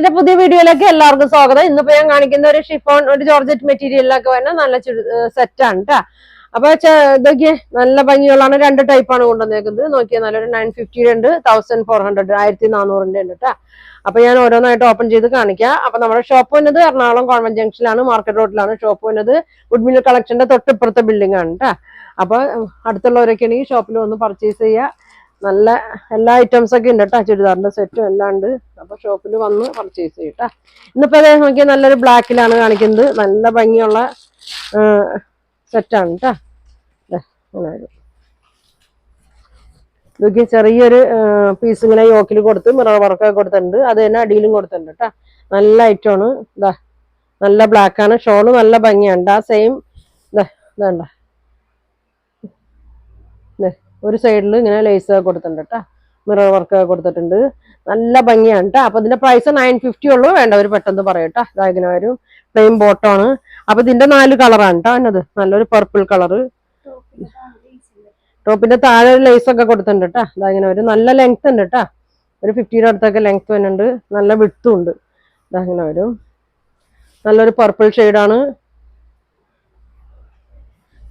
എന്റെ പുതിയ വീഡിയോയിലേക്ക് എല്ലാവർക്കും സ്വാഗതം. ഇന്നിപ്പോ ഞാൻ കാണിക്കുന്ന ഒരു ഷിഫോൺ ഒരു ജോർജറ്റ് മെറ്റീരിയലിലൊക്കെ വരുന്ന നല്ല സെറ്റാണ് കേട്ടാ. അപ്പൊ ഇതൊക്കെ നല്ല ഭംഗിയുള്ളതാണ്. രണ്ട് ടൈപ്പാണ് കൊണ്ടുവന്നേക്കുന്നത്. നോക്കിയാൽ നല്ലൊരു 950 ഉണ്ട്, 1400 1400 ഉണ്ട് കേട്ടാ. അപ്പൊ ഞാൻ ഓരോന്നായിട്ട് ഓപ്പൺ ചെയ്ത് കാണിക്കാം. അപ്പൊ നമ്മുടെ ഷോപ്പ് വന്നത് എറണാകുളം കോൺവെന്റ് ജംഗ്ഷനിലാണ്, മാർക്കറ്റ് റോഡിലാണ് ഷോപ്പ് വന്നത്. വുഡ്മിൽ കളക്ഷന്റെ തൊട്ടിപ്പുറത്തെ ബിൽഡിംഗ് ആണ് കേട്ടാ. അപ്പൊ അടുത്തുള്ളവരൊക്കെ ആണെങ്കിൽ ഷോപ്പിൽ വന്ന് പർച്ചേസ് ചെയ്യുക. നല്ല എല്ലാ ഐറ്റംസ് ഒക്കെ ഉണ്ട് കേട്ടോ. ചുരിദാറിന്റെ സെറ്റും എല്ലാം ഉണ്ട്. അപ്പൊ ഷോപ്പിൽ വന്ന് പർച്ചേസ് ചെയ്യട്ടാ. ഇന്നിപ്പോ അതേ നോക്കിയാൽ നല്ലൊരു ബ്ലാക്കിലാണ് കാണിക്കുന്നത്. നല്ല ഭംഗിയുള്ള സെറ്റാണ് കേട്ടാ. ഇതൊക്കെ ചെറിയൊരു പീസ് ഇങ്ങനെ യോക്കിൽ കൊടുത്ത് മിറർ വർക്കൊക്കെ കൊടുത്തിട്ടുണ്ട്. അത് തന്നെ അടിയിലും കൊടുത്തിട്ടുണ്ട് കേട്ടാ. നല്ല ഐറ്റമാണ്. ഇതാ നല്ല ബ്ലാക്കാണ്. ഷോള് നല്ല ഭംഗിയുണ്ട്. ആ സെയിം ഇതണ്ട ഒരു സൈഡിൽ ഇങ്ങനെ ലേസ് കൊടുത്തിട്ടുണ്ട് കേട്ടോ. മിറർ വർക്ക് കൊടുത്തിട്ടുണ്ട്. നല്ല ഭംഗിയാണ് കേട്ടോ. അപ്പൊ ഇതിന്റെ പ്രൈസ് 950 ഉള്ളൂ. വേണ്ടവർ പെട്ടെന്ന് പറയട്ടോ. ഇതാ വരും. പ്ലെയിൻ ബോട്ടമാണ്. അപ്പൊ ഇതിന്റെ 4 കളറാണ് കേട്ടോ. എന്നത് നല്ലൊരു പർപ്പിൾ കളറ്. ടോപ്പിന്റെ താഴെ ഒരു ലേസ് ഒക്കെ കൊടുത്തിട്ടുണ്ട് കേട്ടോ. ഇതാ വരും. നല്ല ലെങ്ത് ഉണ്ട് കേട്ടോ. ഒരു 50 അടുത്തൊക്കെ ലെങ്ത് വരുന്നുണ്ട്. നല്ല വിഡ്ത്തും ഉണ്ട്. ഇതാ വരും. നല്ലൊരു പർപ്പിൾ ഷെയ്ഡാണ്.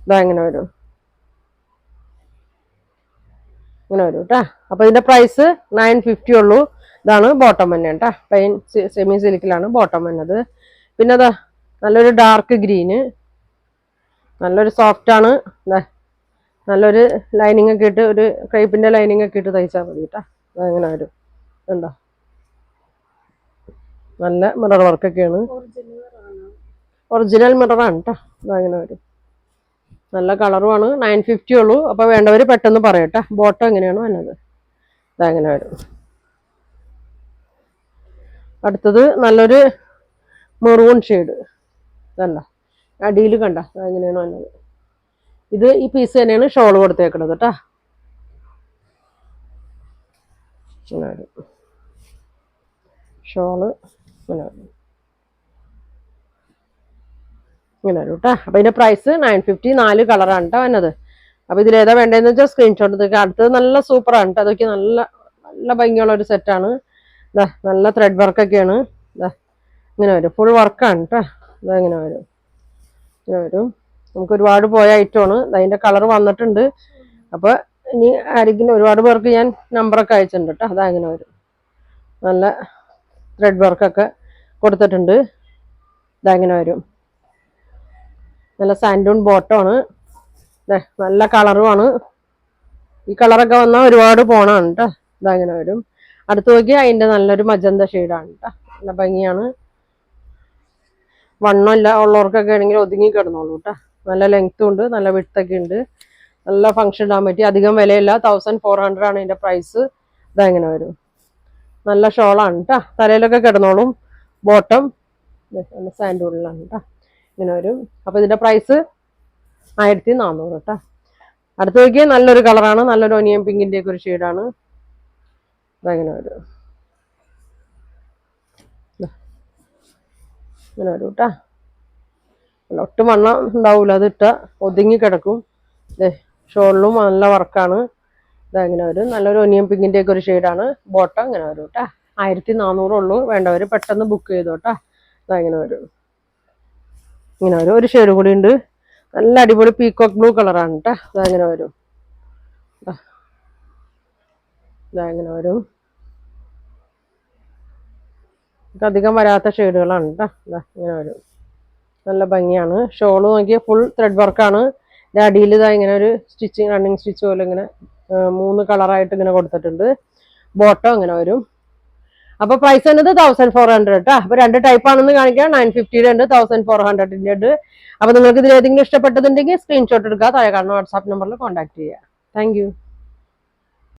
ഇതാ വരും. ഇങ്ങനെ വരും കേട്ടാ. അപ്പൊ ഇതിന്റെ പ്രൈസ് 950 ഉള്ളൂ. ഇതാണ് ബോട്ടം തന്നെ കേട്ടാ. പ്ലെയിൻ സെമി സിൽക്കിലാണ് ബോട്ടം വന്നത്. പിന്നെ അതാ നല്ലൊരു ഡാർക്ക് ഗ്രീന്, നല്ലൊരു സോഫ്റ്റ് ആണ്. നല്ലൊരു ലൈനിങ് ഒക്കെ ഇട്ട്, ഒരു ക്രേപ്പിന്റെ ലൈനിങ് ഒക്കെ ഇട്ട് തയ്ച്ചാൽ മതി കേട്ടാ. അങ്ങനെ വരും. ഉണ്ടോ? നല്ല മിറർ വർക്കൊക്കെയാണ്. ഒറിജിനൽ മിററാണ് കേട്ടോ. അതങ്ങനെ വരും. നല്ല കളറുമാണ്. 950 ഉള്ളൂ. അപ്പൊ വേണ്ടവര് പെട്ടെന്ന് പറയട്ടെ. ബോട്ടം എങ്ങനെയാണ് വന്നത്. അതങ്ങനെ വരും. അടുത്തത് നല്ലൊരു മെറൂൺ ഷെയ്ഡ്. ഇതല്ല അടിയിൽ കണ്ട എങ്ങനെയാണ് വന്നത്. ഇത് ഈ പീസ് തന്നെയാണ് ഷോൾ കൊടുത്തേക്കണത് കേട്ടാ. ഷോള് ഇങ്ങനെ വരും കേട്ടോ. അപ്പൊ ഇതിന്റെ പ്രൈസ് 950. 4 കളറാണ് കേട്ടോ വന്നത്. അപ്പൊ ഇതിലേതാ വേണ്ടതെന്ന് വെച്ചാൽ സ്ക്രീൻഷോട്ട് എടുക്കുക. അടുത്തത് നല്ല സൂപ്പറാണ് കേട്ടോ. അതൊക്കെ നല്ല നല്ല ഭംഗിയുള്ള ഒരു സെറ്റാണ്. നല്ല ത്രെഡ് വർക്കൊക്കെയാണ്. ഇങ്ങനെ വരും. ഫുൾ വർക്കാണ് കേട്ടോ. ഇങ്ങനെ വരും. ഇങ്ങനെ വരും. നമുക്ക് ഒരുപാട് പോയ ഐറ്റമാണ്. അതിന്റെ കളർ വന്നിട്ടുണ്ട്. അപ്പൊ ഇനി ആരെങ്കിലും ഒരുപാട് പേർക്ക് ഞാൻ നമ്പറൊക്കെ അയച്ചിട്ടുണ്ട് കേട്ടോ. അതങ്ങനെ വരും. നല്ല ത്രെഡ് വർക്കൊക്കെ കൊടുത്തിട്ടുണ്ട്. ഇതങ്ങനെ വരും. നല്ല സാൻഡൂൺ ബോട്ടമാണ്. നല്ല കളറുമാണ്. ഈ കളറൊക്കെ വന്നാൽ ഒരുപാട് പോണാണ് കേട്ടോ. ഇതങ്ങനെ വരും. അടുത്ത് നോക്കി അതിന്റെ നല്ലൊരു മജന്ത ഷെയ്ഡാണ് കേട്ടോ. നല്ല ഭംഗിയാണ്. വണ്ണമില്ല ഉള്ളവർക്കൊക്കെ ആണെങ്കിൽ ഒതുങ്ങി കിടന്നോളൂ കേട്ടോ. നല്ല ലെങ്ത്തും ഉണ്ട്, നല്ല വിട്ത്തൊക്കെ ഉണ്ട്. നല്ല ഫംഗ്ഷൻ ഇടാൻ പറ്റി. അധികം വിലയില്ല. 1400 ആണ് ഇതിന്റെ പ്രൈസ്. ഇതങ്ങനെ വരും. നല്ല ഷോളാണ് കേട്ടോ. തലയിലൊക്കെ കിടന്നോളും. ബോട്ടം നല്ല സാൻഡൂണിലാണ് കേട്ടോ. ഇങ്ങനെ വരും. അപ്പൊ ഇതിന്റെ പ്രൈസ് 1400 കേട്ടോ. അടുത്ത് നോക്കിയാൽ നല്ലൊരു കളറാണ്. നല്ലൊരു ഒനിയൻ പിങ്കിന്റെ ഒക്കെ ഒരു ഷെയ്ഡാണ്. അതങ്ങനെ വരും. ഇങ്ങനെ വരും കേട്ടാ. ഒട്ടും വണ്ണം ഉണ്ടാവൂല. അത് ഇട്ട ഒതുങ്ങി കിടക്കും. ഷോളിലും നല്ല വർക്കാണ്. ഇതങ്ങനെ വരും. നല്ലൊരു ഒനിയൻ പിങ്കിന്റെ ഒക്കെ ഒരു ഷെയ്ഡാണ്. ബോട്ടം ഇങ്ങനെ വരും കേട്ടാ. 1400 ഉള്ളൂ. വേണ്ടവര് പെട്ടെന്ന് ബുക്ക് ചെയ്തോട്ടാ. ഇതങ്ങനെ വരും. ഇങ്ങനെ വരും. ഒരു ഷെയ്ഡ് കൂടി ഉണ്ട്. നല്ല അടിപൊളി പീകോക്ക് ബ്ലൂ കളറാണ് കേട്ടോ. ഇതങ്ങനെ വരും. ഇതങ്ങനെ വരും. അധികം വരാത്ത ഷെയ്ഡുകളാണ് കേട്ടോ. ഇങ്ങനെ വരും. നല്ല ഭംഗിയാണ്. ഷോള് നോക്കിയാൽ ഫുൾ ത്രെഡ് വർക്കാണ്. ഇതിന്റെ അടിയിൽ ഇതാ ഇങ്ങനെ ഒരു സ്റ്റിച്ചിങ്, റണ്ണിങ് സ്റ്റിച്ച് പോലെ ഇങ്ങനെ 3 കളറായിട്ട് ഇങ്ങനെ കൊടുത്തിട്ടുണ്ട്. ബോട്ടം ഇങ്ങനെ വരും. അപ്പൊ പ്രൈസ് വന്നത് 1400 കേട്ടോ. അപ്പൊ 2 ടൈപ്പാണെന്ന് കാണിക്കാം. 950 ഉണ്ട്, 1400 ഉണ്ട്. അപ്പൊ നിങ്ങൾക്ക് ഇതിൽ ഏതെങ്കിലും ഇഷ്ടപ്പെട്ടതുണ്ടെങ്കിൽ സ്ക്രീൻഷോട്ട് എടുക്കുക. താഴെ കാണുന്ന വാട്സാപ്പ് നമ്പറിൽ കോൺടാക്ട് ചെയ്യുക. Thank you.